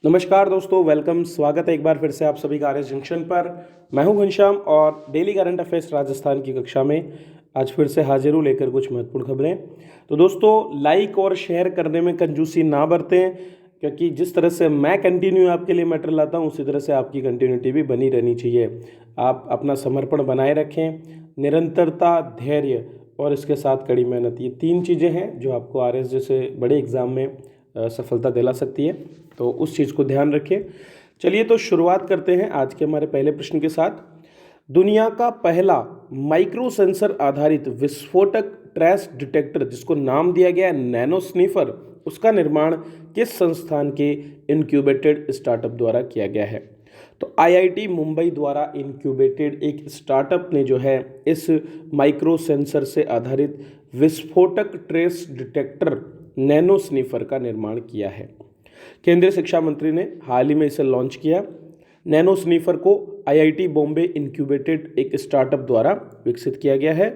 नमस्कार दोस्तों, वेलकम। स्वागत है एक बार फिर से आप सभी का आर एस जंक्शन पर। मैं हूं घनश्याम और डेली करंट अफेयर्स राजस्थान की कक्षा में आज फिर से हाजिर हूं लेकर कुछ महत्वपूर्ण खबरें। तो दोस्तों, लाइक और शेयर करने में कंजूसी ना बरतें, क्योंकि जिस तरह से मैं कंटिन्यू आपके लिए मैटर लाता हूं उसी तरह से आपकी कंटिन्यूटी भी बनी रहनी चाहिए। आप अपना समर्पण बनाए रखें, निरंतरता, धैर्य और इसके साथ कड़ी मेहनत, ये तीन चीज़ें हैं जो आपको आर एस जैसे बड़े एग्ज़ाम में सफलता दिला सकती है। तो उस चीज़ को ध्यान रखें। चलिए तो शुरुआत करते हैं आज के हमारे पहले प्रश्न के साथ। दुनिया का पहला माइक्रो सेंसर आधारित विस्फोटक ट्रेस डिटेक्टर, जिसको नाम दिया गया है नैनो स्नीफर, उसका निर्माण किस संस्थान के इनक्यूबेटेड स्टार्टअप द्वारा किया गया है? तो आईआईटी मुंबई द्वारा इनक्यूबेटेड एक स्टार्टअप ने जो है इस माइक्रो सेंसर से आधारित विस्फोटक ट्रेस डिटेक्टर नैनो स्नीफर का निर्माण किया है। केंद्रीय शिक्षा मंत्री ने हाल ही में इसे लॉन्च किया। नैनो स्नीफर को आईआईटी बॉम्बे इनक्यूबेटेड एक स्टार्टअप द्वारा विकसित किया गया है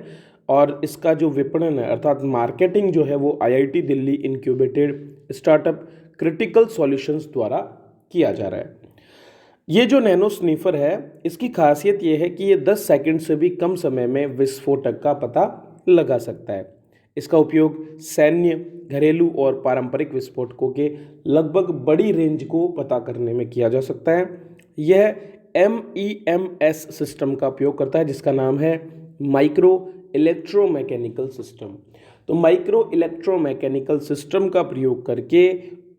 और इसका जो विपणन है अर्थात मार्केटिंग जो है वो IIT Delhi incubated startup critical solutions द्वारा किया जा रहा है। ये जो नैनो स्नीफर है, इसकी खासियत ये है कि ये 10 सेकंड से भी कम समय में विस्फोटक का पता लगा सकता है। इसका उपयोग सैन्य, घरेलू और पारंपरिक विस्फोटकों के लगभग बड़ी रेंज को पता करने में किया जा सकता है। यह MEMS सिस्टम का उपयोग करता है जिसका नाम है माइक्रो इलेक्ट्रोमैकेनिकल सिस्टम। तो माइक्रो इलेक्ट्रोमैकेनिकल सिस्टम का प्रयोग करके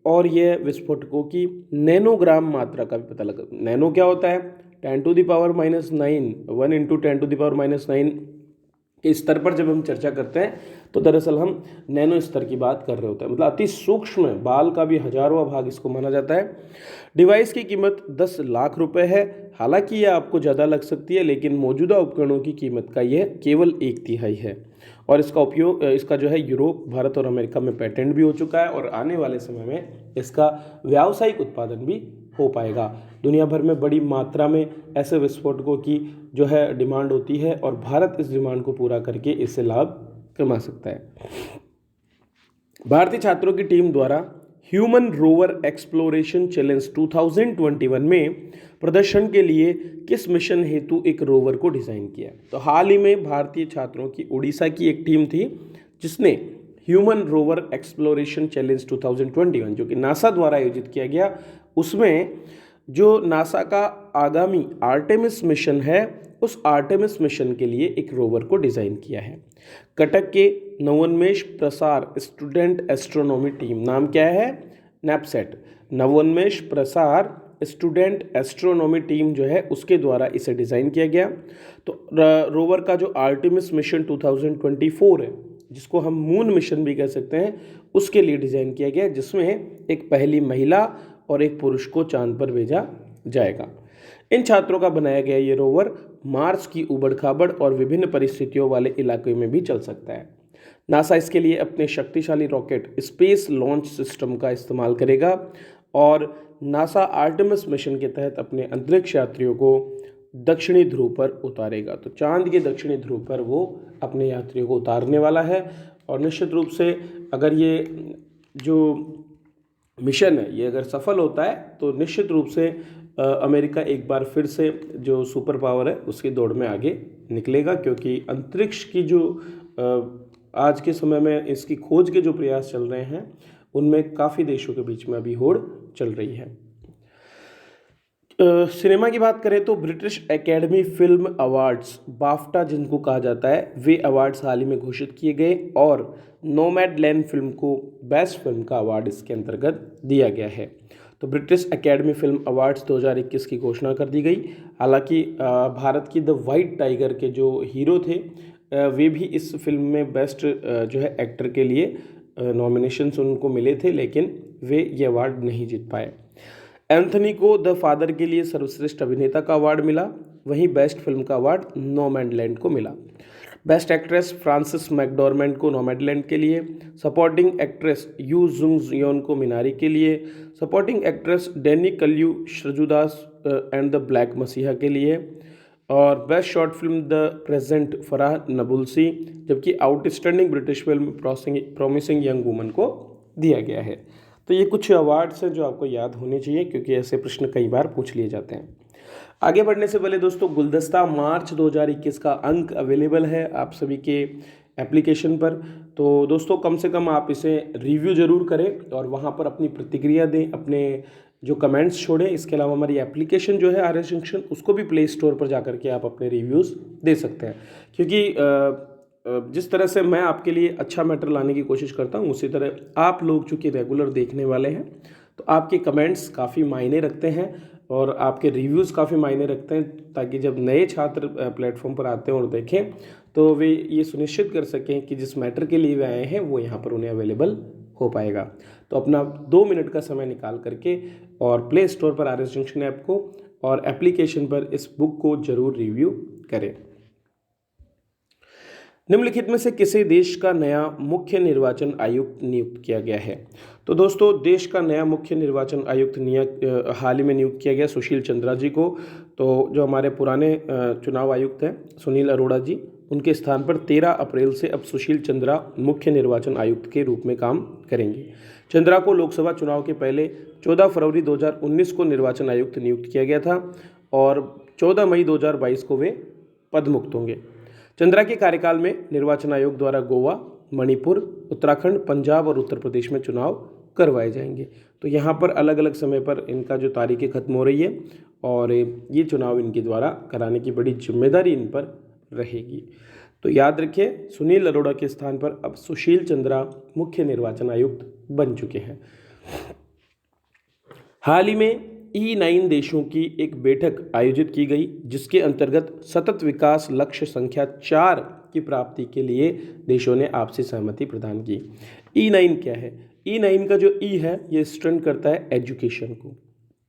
और यह विस्फोटकों की नैनोग्राम मात्रा का भी पता लगा। नैनो क्या होता है? 10⁻⁹ 1 इंटू 10⁻⁹ के स्तर पर जब हम चर्चा करते हैं तो दरअसल हम नैनो स्तर की बात कर रहे होते हैं, मतलब अति सूक्ष्म, बाल का भी हजारों भाग इसको माना जाता है। डिवाइस की कीमत 10 लाख रुपए है। हालांकि यह आपको ज़्यादा लग सकती है, लेकिन मौजूदा उपकरणों की कीमत का यह केवल 1/3 है और इसका उपयोग इसका जो है यूरोप, भारत और अमेरिका में पेटेंट भी हो चुका है और आने वाले समय में इसका व्यावसायिक उत्पादन भी हो पाएगा। दुनिया भर में बड़ी मात्रा में ऐसे विस्फोटकों की जो है डिमांड होती है और भारत इस डिमांड को पूरा करके इससे लाभ कमा सकता है। भारतीय छात्रों की टीम द्वारा ह्यूमन रोवर एक्सप्लोरेशन चैलेंज 2021 में प्रदर्शन के लिए किस मिशन हेतु एक रोवर को डिजाइन किया? तो हाल ही में भारतीय छात्रों की उड़ीसा की एक टीम थी जिसने ह्यूमन रोवर एक्सप्लोरेशन चैलेंज 2021 जो कि नासा द्वारा आयोजित किया गया, उसमें जो नासा का आगामी आर्टेमिस मिशन है उस आर्टेमिस मिशन के लिए एक रोवर को डिज़ाइन किया है। कटक के नवोन्मेष प्रसार स्टूडेंट एस्ट्रोनॉमी टीम, नाम क्या है? नैपसेट, नवोन्मेष प्रसार स्टूडेंट एस्ट्रोनॉमी टीम जो है उसके द्वारा इसे डिज़ाइन किया गया। तो रोवर का जो आर्टेमिस मिशन 2024 है, जिसको हम मून मिशन भी कह सकते हैं, उसके लिए डिज़ाइन किया गया, जिसमें एक पहली महिला और एक पुरुष को चांद पर भेजा जाएगा। इन छात्रों का बनाया गया ये रोवर मार्स की उबड़ खाबड़ और विभिन्न परिस्थितियों वाले इलाके में भी चल सकता है। नासा इसके लिए अपने शक्तिशाली रॉकेट स्पेस लॉन्च सिस्टम का इस्तेमाल करेगा और नासा आर्टेमिस मिशन के तहत अपने अंतरिक्ष यात्रियों को दक्षिणी ध्रुव पर उतारेगा। तो चांद के दक्षिणी ध्रुव पर वो अपने यात्रियों को उतारने वाला है और निश्चित रूप से अगर ये जो मिशन है ये अगर सफल होता है तो निश्चित रूप से अमेरिका एक बार फिर से जो सुपर पावर है उसकी दौड़ में आगे निकलेगा, क्योंकि अंतरिक्ष की जो आज के समय में इसकी खोज के जो प्रयास चल रहे हैं उनमें काफ़ी देशों के बीच में अभी होड़ चल रही है। सिनेमा की बात करें तो British academy film awards, BAFTA जिनको कहा जाता है, वे अवार्ड्स हाल ही में घोषित किए गए और नोमैडलैंड फिल्म को बेस्ट फिल्म का अवार्ड इसके अंतर्गत दिया गया है। तो ब्रिटिश एकेडमी फिल्म अवार्ड्स 2021 की घोषणा कर दी गई। हालांकि भारत की द वाइट टाइगर के जो हीरो थे वे भी इस फिल्म में बेस्ट जो है एक्टर के लिए नॉमिनेशंस उनको मिले थे, लेकिन वे ये अवार्ड नहीं जीत पाए। एंथनी को द फादर के लिए सर्वश्रेष्ठ अभिनेता का अवार्ड मिला, वहीं बेस्ट फिल्म का अवार्ड नोमैडलैंड को मिला। बेस्ट एक्ट्रेस फ्रांसिस मैकडॉर्मेंट को नोमैडलैंड के लिए, supporting actress Yuh Jung Youn को मिनारी के लिए, supporting actress Daniel Kaluuya Judas and the black messiah के लिए और best short film the present Farah Nabulsi, जबकि outstanding British film promising young woman को दिया गया है। तो ये कुछ अवार्ड्स हैं जो आपको याद होने चाहिए, क्योंकि ऐसे प्रश्न कई बार पूछ लिए जाते हैं। आगे बढ़ने से पहले दोस्तों, गुलदस्ता मार्च 2021 का अंक अवेलेबल है आप सभी के एप्लीकेशन पर। तो दोस्तों कम से कम आप इसे रिव्यू ज़रूर करें और वहाँ पर अपनी प्रतिक्रिया दें, अपने जो कमेंट्स छोड़ें। इसके अलावा हमारी एप्लीकेशन जो है आर एस जंक्शन, उसको भी प्ले स्टोर पर जाकर के आप अपने रिव्यूज़ दे सकते हैं, क्योंकि जिस तरह से मैं आपके लिए अच्छा मैटर लाने की कोशिश करता हूँ, उसी तरह आप लोग चूँकि रेगुलर देखने वाले हैं, तो आपके कमेंट्स काफ़ी मायने रखते हैं और आपके रिव्यूज़ काफ़ी मायने रखते हैं, ताकि जब नए छात्र प्लेटफॉर्म पर आते हैं और देखें तो वे ये सुनिश्चित कर सकें कि जिस मैटर के लिए वे आए हैं वो यहाँ पर उन्हें अवेलेबल हो पाएगा। तो अपना 2 मिनट का समय निकाल करके और प्ले स्टोर पर आर एस जंक्शन ऐप को और एप्लीकेशन पर इस बुक को ज़रूर रिव्यू करें। निम्नलिखित में से किसी देश का नया मुख्य निर्वाचन आयुक्त नियुक्त किया गया है? तो दोस्तों देश का नया मुख्य निर्वाचन आयुक्त हाल ही में नियुक्त किया गया सुशील चंद्रा जी को। तो जो हमारे पुराने चुनाव आयुक्त हैं सुनील अरोड़ा जी, उनके स्थान पर 13 अप्रैल से अब सुशील चंद्रा मुख्य निर्वाचन आयुक्त के रूप में काम करेंगे। चंद्रा को लोकसभा चुनाव के पहले 14 फरवरी 2019 को निर्वाचन आयुक्त नियुक्त किया गया था और 14 मई 2022 को वे पदमुक्त होंगे। चंद्रा के कार्यकाल में निर्वाचन आयोग द्वारा गोवा, मणिपुर, उत्तराखंड, पंजाब और उत्तर प्रदेश में चुनाव करवाए जाएंगे। तो यहाँ पर अलग अलग समय पर इनका जो तारीखें खत्म हो रही है और ये चुनाव इनके द्वारा कराने की बड़ी जिम्मेदारी इन पर रहेगी। तो याद रखिए, सुनील अरोड़ा के स्थान पर अब सुशील चंद्रा मुख्य निर्वाचन आयुक्त बन चुके हैं। हाल ही में E9 देशों की एक बैठक आयोजित की गई, जिसके अंतर्गत सतत विकास लक्ष्य संख्या 4 की प्राप्ति के लिए देशों ने आपसी सहमति प्रदान की। E9 क्या है? E9 का जो E है ये स्टैंड करता है एजुकेशन को,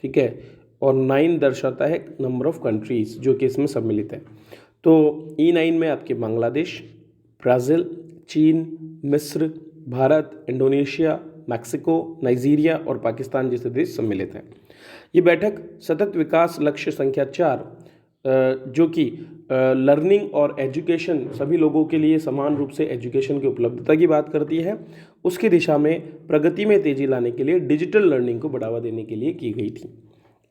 ठीक है, और 9 दर्शाता है नंबर ऑफ कंट्रीज जो कि इसमें सम्मिलित है। तो E9 में आपके बांग्लादेश, ब्राज़ील, चीन, मिस्र, भारत, इंडोनेशिया, मैक्सिको, नाइजीरिया और पाकिस्तान जैसे देश सम्मिलित हैं। ये बैठक सतत विकास लक्ष्य संख्या 4 जो कि लर्निंग और एजुकेशन, सभी लोगों के लिए समान रूप से एजुकेशन की उपलब्धता की बात करती है, उसकी दिशा में प्रगति में तेजी लाने के लिए डिजिटल लर्निंग को बढ़ावा देने के लिए की गई थी।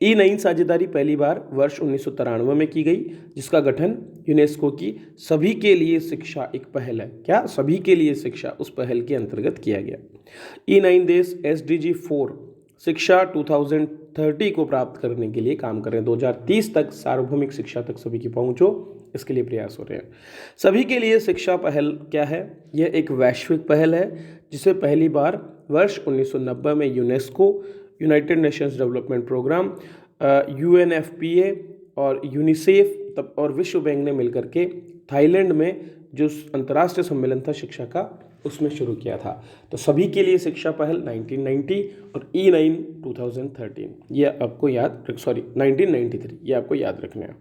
E9 साझेदारी पहली बार वर्ष 1993 में की गई, जिसका गठन यूनेस्को की सभी के लिए शिक्षा एक पहल है, क्या सभी के लिए शिक्षा, उस पहल के अंतर्गत किया गया। E9 देश SDG 4 शिक्षा 2030 को प्राप्त करने के लिए काम कर रहे हैं। 2030 तक सार्वभौमिक शिक्षा तक सभी की पहुँच हो, इसके लिए प्रयास हो रहे हैं। सभी के लिए शिक्षा पहल क्या है? यह एक वैश्विक पहल है जिसे पहली बार वर्ष 1990 में UNESCO, United Nations Development Programme, UNFPA और यूनिसेफ और विश्व बैंक ने मिलकर के थाईलैंड में जो अंतर्राष्ट्रीय सम्मेलन था शिक्षा का, उसमें शुरू किया था। तो सभी के लिए शिक्षा पहल 1990 और E9 2013, ये आपको 1993, ये आपको याद रखना है।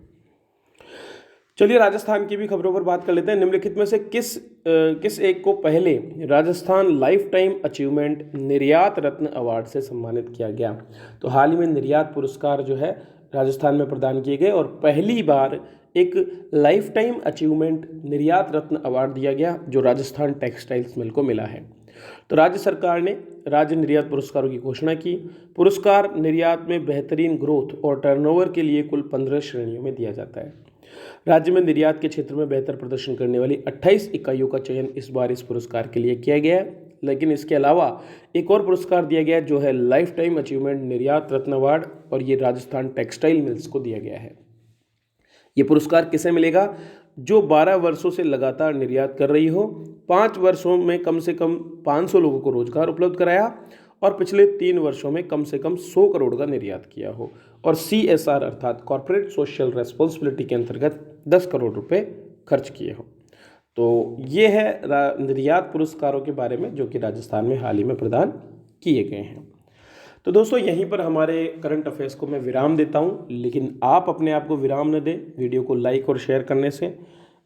चलिए राजस्थान की भी खबरों पर बात कर लेते हैं। निम्नलिखित में से किस एक को पहले राजस्थान लाइफ टाइम अचीवमेंट निर्यात रत्न अवार्ड से सम्मानित किया गया? तो हाल ही में निर्यात पुरस्कार जो है राजस्थान में प्रदान किए गए और पहली बार एक लाइफ टाइम अचीवमेंट निर्यात रत्न अवार्ड दिया गया, जो राजस्थान टेक्सटाइल्स मिल को मिला है। तो राज्य सरकार ने राज्य निर्यात पुरस्कारों की घोषणा की। पुरस्कार निर्यात में बेहतरीन ग्रोथ और टर्नओवर के लिए कुल 15 श्रेणियों में दिया जाता है। राज्य में निर्यात के क्षेत्र में बेहतर प्रदर्शन करने वाली 28 इकाइयों का चयन इस बार इस पुरस्कार के लिए किया गया है। लेकिन इसके अलावा एक और पुरस्कार दिया गया जो है लाइफ टाइम अचीवमेंट निर्यात रत्न अवार्ड, और ये राजस्थान टेक्सटाइल मिल्स को दिया गया है। ये पुरस्कार किसे मिलेगा? जो 12 वर्षों से लगातार निर्यात कर रही हो, 5 वर्षों में कम से कम 500 लोगों को रोजगार उपलब्ध कराया और पिछले 3 वर्षों में कम से कम 100 करोड़ का निर्यात किया हो, और CSR अर्थात कॉर्पोरेट सोशल रेस्पॉन्सिबिलिटी के अंतर्गत 10 करोड़ रुपए खर्च किए हो। तो ये है निर्यात पुरस्कारों के बारे में जो कि राजस्थान में हाल ही में प्रदान किए गए हैं। तो दोस्तों यहीं पर हमारे करंट अफेयर्स को मैं विराम देता हूं, लेकिन आप अपने आप को विराम न दें वीडियो को लाइक और शेयर करने से,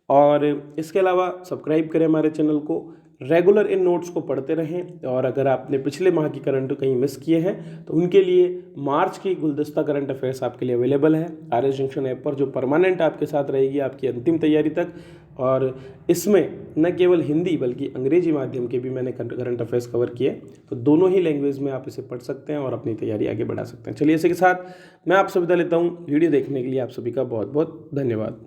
और इसके अलावा सब्सक्राइब करें हमारे चैनल को, रेगुलर इन नोट्स को पढ़ते रहें। और अगर आपने पिछले माह की करंट कहीं मिस किए हैं तो उनके लिए मार्च की गुलदस्ता करंट अफेयर्स आपके लिए अवेलेबल है आर एस जंक्शन ऐप पर, जो परमानेंट आपके साथ रहेगी आपकी अंतिम तैयारी तक। और इसमें न केवल हिंदी बल्कि अंग्रेजी माध्यम के भी मैंने करंट अफेयर्स कवर किए, तो दोनों ही लैंग्वेज में आप इसे पढ़ सकते हैं और अपनी तैयारी आगे बढ़ा सकते हैं। चलिए इसी के साथ मैं आपसे विदा लेता हूँ। वीडियो देखने के लिए आप सभी का बहुत बहुत धन्यवाद।